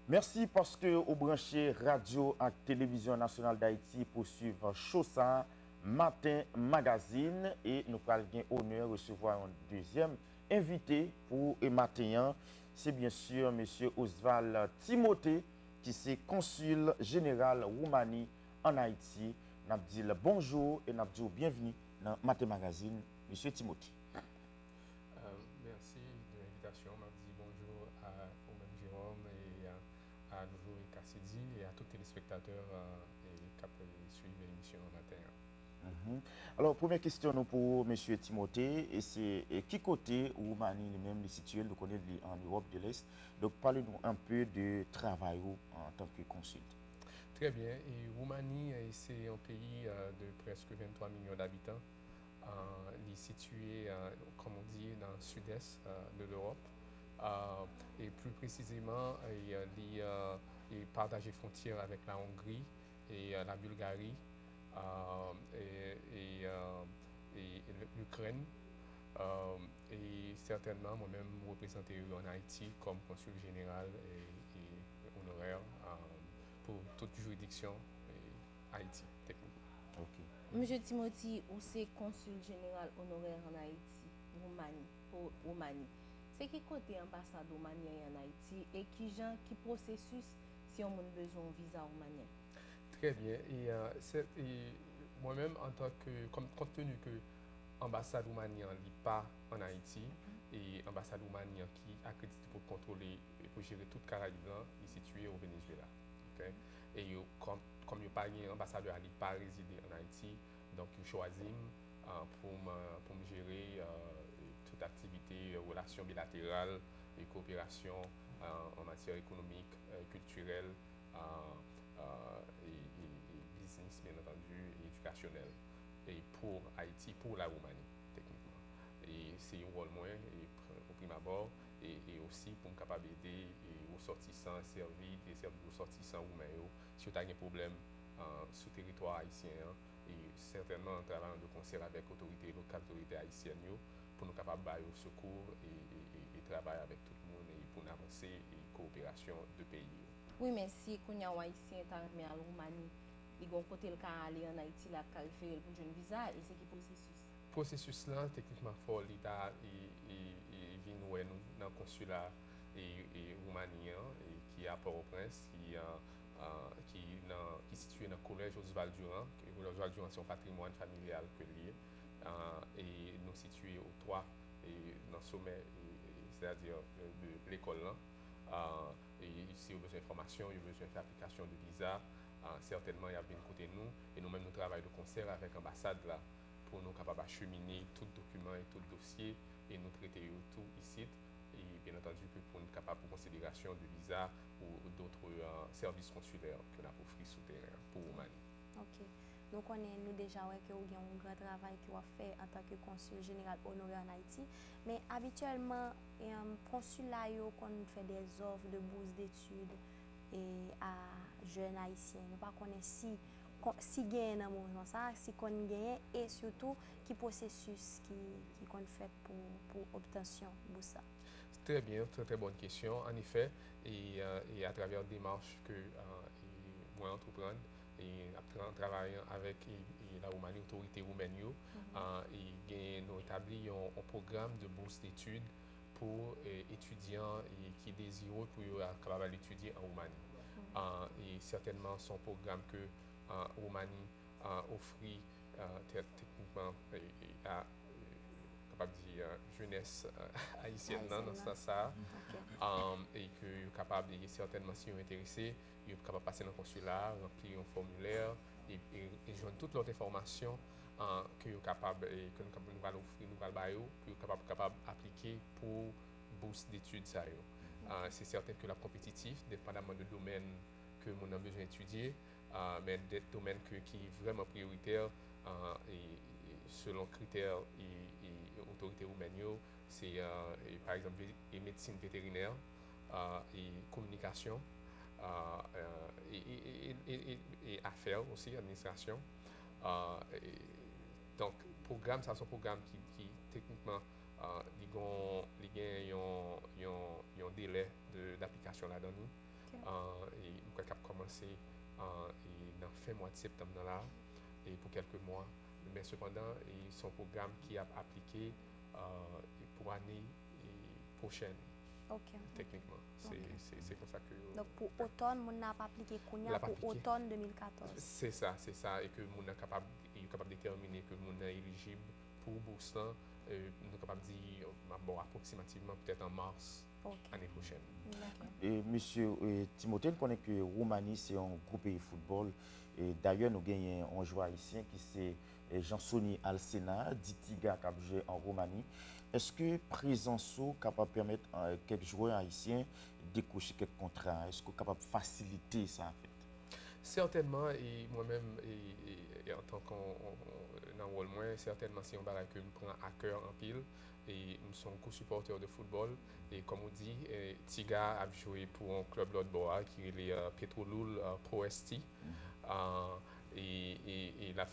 Merci parce que au branché radio et télévision nationale d'Haïti pour suivre Chosa Matin Magazine et nous allons bien honneur de recevoir un deuxième invité pour le matin. C'est bien sûr M. Oswald Timothée qui est consul général Roumanie en Haïti. Nous dit bonjour et nous dit bienvenue dans Matin Magazine, M. Timothée. Merci de l'invitation. Je dis bonjour au même Jérôme et à nouveau Cassidy et à tous les téléspectateurs qui suivent l'émission matin. Alors, première question pour M. Timothée, et c'est qui côté Roumanie lui-même est situé, nous connaissons en Europe de l'Est. Donc, parlez-nous un peu de travail en tant que consul. Très bien. Et Roumanie, c'est un pays de presque 23 millions d'habitants. Il est situé, comme on dit, dans le sud-est de l'Europe. Et plus précisément, il est partagé frontière avec la Hongrie et la Bulgarie et l'Ukraine. Et certainement, moi-même, représenté en Haïti comme consul général et honoraire pour toute juridiction Haïti, techniquement. Okay. Monsieur Timothée, vous êtes consul général honoraire en Haïti, Roumanie. C'est qui côté ambassade roumanienne en Haïti et qui processus si on a besoin de visa roumanien? Très bien. Et moi-même, en tant que, compte tenu que l'ambassade roumanienne n'est pas en Haïti et l'ambassade roumanienne qui est accréditée pour contrôler et pour gérer toute Caraïbe est située au Venezuela. Okay? Et comme il n'y a pas un ambassadeur qui n'est pas résidé en Haïti, donc il choisit pour me gérer toute activité, relations bilatérales et coopération en matière économique, culturelle et business, bien entendu, et éducationnel. Et pour Haïti, pour la Roumanie, techniquement. Et c'est un rôle moins au prime abord et aussi pour me capable d'aider aux sortissants servir aux sortissants roumains si vous avez un problème sur le territoire haïtien et certainement en travaillant de concert avec l'autorité locale, l'autorité haïtienne pour nous capables de secours et travailler avec tout le monde et pour avancer et coopération de pays. Oui, mais si vous avez un haïtien qui est arrivé en Roumanie, il y a un côté qui aller en Haïti, la faire pour un visa, et c'est qui processus? Le processus là, techniquement, fort l'État vient nous dans le consulat et roumanien qui est à Port-au-Prince, qui est situé dans le collège Oswald Durand. Le collège Oswald Durand, c'est un patrimoine familial que lié. Et nous situés au 3 et dans le sommet, c'est-à-dire de l'école là. Et si vous avez besoin d'informations, vous avez besoin d'application de visa, certainement il y a bien côté de nous. Et nous-mêmes, nous travaillons de concert avec l'ambassade là pour nous capables d'acheminer tout document et tout dossier et nous traiter tout ici. Et bien entendu, pour nous capables pour considération de visa ou d'autres services consulaires que nous offrons sous terrain pour Roumanie. Ok. Donc, nous déjà que vous avez un grand travail qui va fait en tant que consul général honoraire en Haïti. Mais habituellement, consulat, quand on fait des offres de bourse d'études à jeunes haïtiens, nous ne connaissons pas si gagne un moment ça, si on gagne et surtout qui processus qui qu'on fait pour obtention de ça. Très bien, très bonne question. En effet, et à travers des démarches que moi entreprendre et en travaillant avec la Roumanie, l'autorité roumaine, nous établi un programme de bourse d'études pour étudiants qui désirent pour capable d'étudier en Roumanie. Et certainement son programme que Roumanie offre techniquement à capable de dire jeunesse haïtienne dans ce sens et que est capable certainement si vous êtes intéressé, vous êtes capable de passer dans le consulat, remplir un formulaire et joindre toutes les informations que vous capable que nous allons offrir, nous allons puis capable d'appliquer pour bourse d'études. C'est certain que la compétitif, dépendamment du domaine que nous avons besoin d'étudier, mais des domaines qui sont vraiment prioritaires et selon critères et autorités roumaines, c'est par exemple médecine vétérinaire et communication et affaires aussi, administration. Donc, programme, ça c'est un programme qui techniquement il y a un délai d'application là-dedans. Et nous avons commencé dans fin mois de septembre là, et pour quelques mois. Mais cependant, son programme qui a appliqué pour l'année prochaine. Techniquement. C'est comme ça que... Donc pour automne, on n'a pas appliqué Kounia pour automne 2014. C'est ça. Et que on est capable de déterminer que on est éligible pour bourse. Nous sommes capables de dire approximativement peut-être en mars l'année prochaine. Et monsieur Timothée, nous connaissons que Roumanie, c'est un groupe de football. Et d'ailleurs, nous avons un joueur haïtien qui c'est Jean-Soni Alcena, Ditiga, qui a joué en Roumanie. Est-ce que présence est capable de permettre à quelques joueurs haïtiens de décrocher quelques contrats? Est-ce que est capable de faciliter ça en fait? Certainement, et moi-même, et en tant qu'un rôle moins, certainement, si on va que me prend à cœur en pile, et nous sommes co-supporters de football, et comme on dit, Tiga a joué pour un club l'autre bois qui est les Petroloul Pro ST. Et il a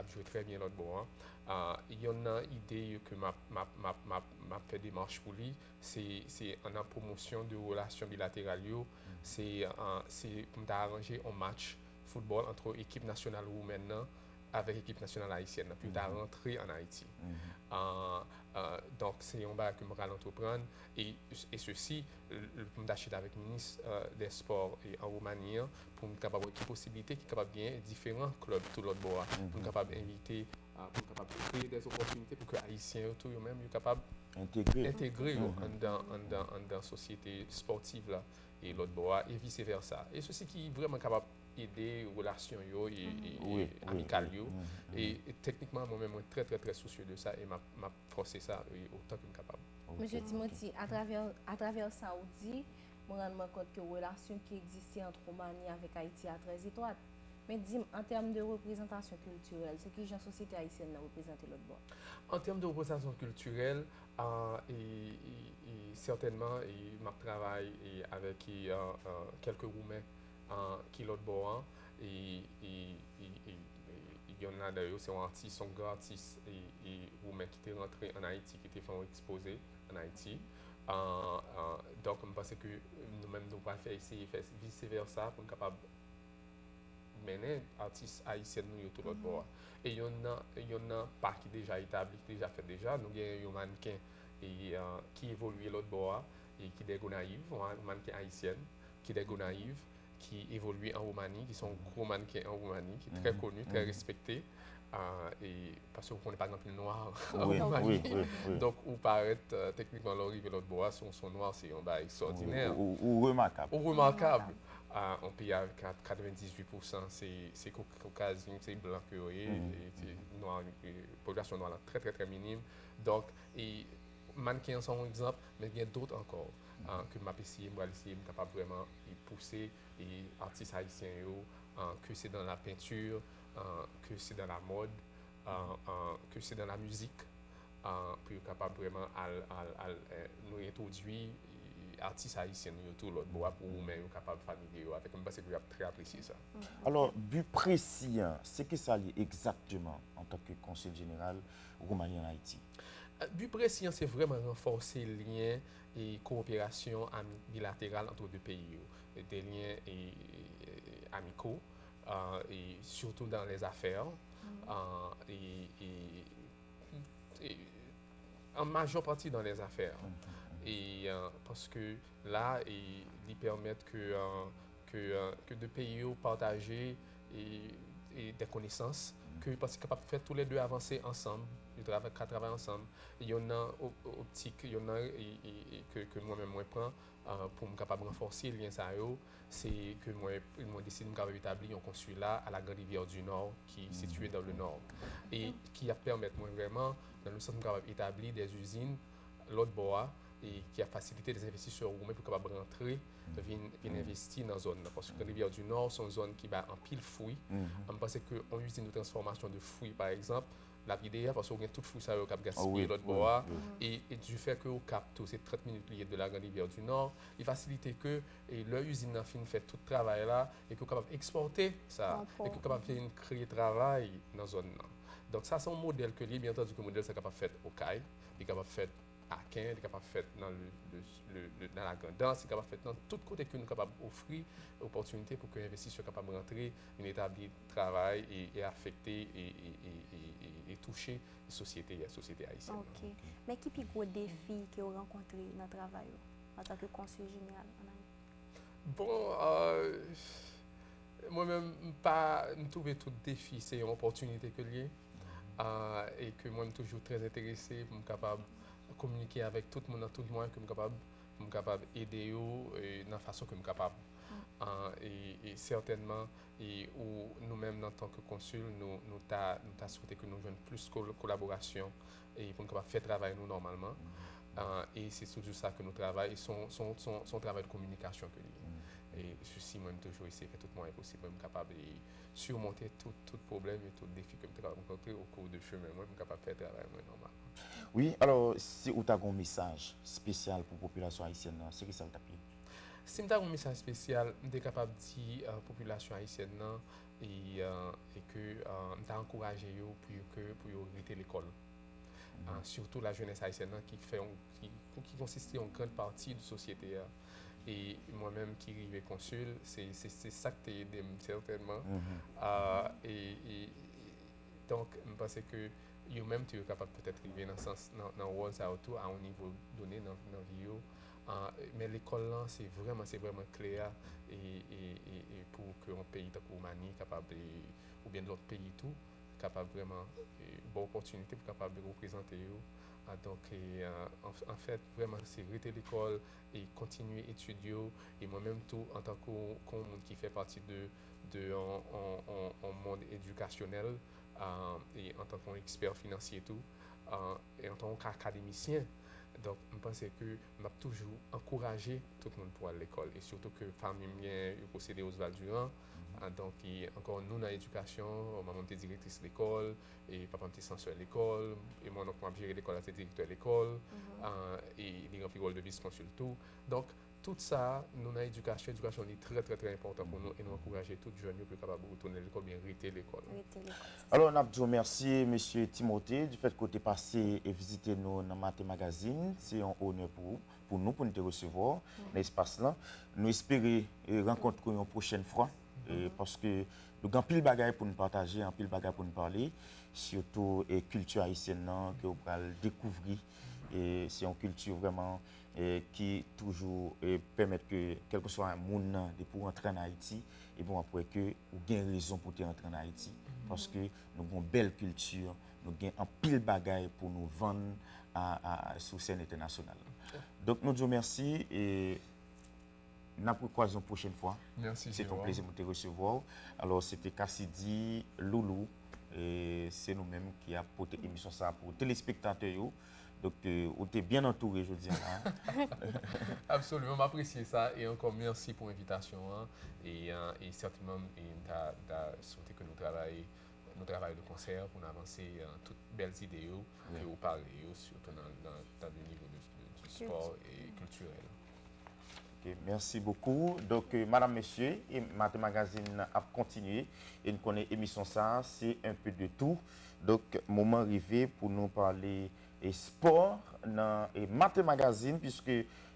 joué très bien l'autre bois. Il y en a une idée que m'a fait des marches pour lui, c'est en promotion de relations bilatérales. C'est pour arranger un match football entre l'équipe nationale roumaine avec l'équipe nationale haïtienne, puis rentrer en Haïti. Donc, c'est un bac que je vais entreprendre. Et ceci, pour m'acheter avec le ministre des Sports en Roumanie, pour me capable de possibilité qui capable de gagner différents clubs tout l'autre bois, pour me capable d'inviter, pour capable de créer des opportunités pour que les Haïtiens tout eux-mêmes soient capables d'intégrer dans la société sportive là, et l'autre bois, et vice-versa. Et ceci qui est vraiment capable aider aux relations et amicales. Et techniquement, moi-même, je suis très soucieux de ça et m'a forcé ça autant que je suis capable. Monsieur Timothy, à travers ça, on dit, je me rends compte que la relation qui existait entre Roumanie et Haïti est très étroite. Mais dis, en termes de représentation culturelle, c'est qui la société haïtienne a représenté l'autre bord? En termes de représentation culturelle, certainement, je travaille avec quelques Roumains qui l'autre bord. Et il y en a d'ailleurs, c'est un artiste, un grand artiste roumain qui est rentré en Haïti, qui était fait exposé en Haïti. Donc, je pense que nous-mêmes, nous allons faire essayer vice-versa pour être capable mener artistes haïtiens nous tout l'autre bord. Et il y en a pas qui déjà établi, qui déjà fait déjà. Nous avons un mannequin qui évolue l'autre bord et qui est naïve, un mannequin haïtien qui est naïve, qui évolue en Roumanie, qui sont gros mannequins en Roumanie, qui est très connu, très respecté. Et parce qu'on ne connaît pas exemple noir en Roumanie. Donc, ou paraître techniquement l'arrivée de l'autre bois, son noir, c'est un bail extraordinaire. Ou remarquable. Ou remarquable. On paye à 98%, c'est caucasien, c'est blanc que vous voyez, la population noire très minime. Donc, mannequins sont un exemple, mais il y a d'autres encore que je vais essayer capable vraiment de pousser les artistes haïtiens, que c'est dans la peinture, que c'est dans la mode, que c'est dans la musique, pour être capable vraiment à nous introduire artistes haïtiens tout l'autre bois pour nous-mêmes capables de familier avec nous parce que j'ai très apprécié ça. Alors, but précis, c'est que ça lié exactement en tant que conseil général Roumanie en Haïti? But précis, c'est vraiment renforcer les liens et coopération bilatérale entre deux pays, des liens amicaux, et surtout dans les affaires, et en majeure partie dans les affaires. Et parce que là, ils permettent que deux pays partagent des connaissances, parce qu'ils sont capables de faire tous les deux avancer ensemble, ils travaillent ensemble. Il y en a optique, il y en a que moi-même je prends pour me capable de renforcer les liens, c'est que moi décide de établir un consulat à la Grande Rivière du Nord, qui est située dans le Nord, et qui a permis moi vraiment, dans le sens d'établir des usines, l'autre bois, et qui a facilité les investisseurs roumains pour capables de rentrer, venir investir dans la zone. Parce que la rivière du Nord, c'est une zone qui va en pile fouille. On pense qu'une usine de transformation de fouilles, par exemple, la vidéo, parce qu'on a tout fouille ça au Cap Gaspé, l'autre bois, et du fait qu'au Cap, tous ces 30 minutes liées de la grande rivière du Nord, il facilite que leur usine a fait tout le travail là, et qu'on est capable d'exporter ça, et qu'on est capable de créer travail dans la zone. Donc ça, c'est un modèle que, bien entendu, que le modèle est capable de faire au CAI, il est capable de faire Akin, est capable de faire dans dans la grande danse, est capable de faire dans tout côté que nous sommes capables d'offrir opportunité pour que l'investisseur soit capable de rentrer dans l'établi de travail et affecter et toucher la société haïtienne. Ok. Mais qui est le défi que vous rencontrez dans le travail en tant que consul général en Haïti? Bon, moi-même, je trouve tout défi, c'est une opportunité que lié. Et que moi, je suis toujours très intéressé pour être capable de communiquer avec tout le monde, que je suis capable d'aider de la façon que je suis capable. Et certainement, nous-mêmes, en tant que consul, nous avons souhaité que nous ayons plus de collaboration et pour nous capables de faire travail nous normalement. Et c'est toujours ça que nous travaillons, son travail de communication que nous. Et ceci, moi, toujours essayer de faire tout le monde possible, pour être capable de surmonter tout problème et tout défi que je rencontré au cours du chemin. Moi, je suis capable de faire travail normalement. Oui, alors, si vous avez un message spécial pour la population haïtienne, c'est que ça vous appelle? Si je avez un message spécial, je suis capable de dire à la population haïtienne et que je suis encouragé pour arrêter l'école. Surtout la jeunesse haïtienne qui consiste en grande partie de la société. Et moi-même qui arrive consul, c'est ça que tu aidé certainement. Donc, je pense que vous-même, tu es capable peut-être d'arriver dans le rôle à un niveau donné dans la vie. Mais l'école, c'est vraiment clair et pour qu'un pays comme Roumanie, capable ou bien d'autres pays, tout, capable vraiment bonne opportunité pour capable de représenter. Donc, en fait, vraiment, c'est arrêter l'école et continuer à étudier. Et moi-même, tout, en tant que monde qui fait partie de un monde éducationnel et en tant qu'expert financier, tout, et en tant qu'académicien. Donc, je pense que je vais toujours encourager tout le monde pour aller à l'école. Et surtout que les familles bien possédées aux Val-Durand. Donc, encore nous, dans l'éducation, maman était directrice de l'école, et papa était censeur de l'école, et moi, je gérer l'école, j'étais directeur de l'école, et il y a un rôle de vice-consul tout. Donc, tout ça, nous, dans l'éducation, l'éducation est très important pour nous, et nous encourager tous les jeunes pour être capables de retourner à l'école, bien arrêter l'école. Alors, on a merci, M. Timothée, du fait que tu es passé et visité nous dans Matin Magazine. C'est un honneur pour nous, pour nous te recevoir dans l'espace là. Nous espérons rencontrer une prochaine fois. Parce que nous avons pile de bagages pour nous partager, pile de bagages pour nous parler, surtout la culture haïtienne que vous allez découvrir. C'est une culture vraiment qui toujours permet que, quel que soit un monde pour entrer en Haïti, et bon après que vous avez raison pour entrer en Haïti. Parce que nous avons une belle culture, nous avons un pile de bagages pour nous vendre sur scène internationale. Donc nous vous remercions et nous nous croisons la prochaine fois. Merci. C'est un plaisir de te recevoir. Alors, c'était Cassidy Loulou. Et c'est nous-mêmes qui avons porté l'émission pour les téléspectateurs. Donc, on est bien entouré, je dis. Absolument, j'apprécie ça. Et encore merci pour l'invitation. Et certainement, je souhaite que nous travaillons de concert pour avancer toutes belles idées que vous parlez, surtout dans le niveau du sport et culturel. Okay, merci beaucoup. Donc, madame, monsieur, et Matin Magazine a continué. Et nous connaissons l'émission ça, c'est un peu de tout. Donc, moment arrivé pour nous parler sport dans Matin Magazine, puisque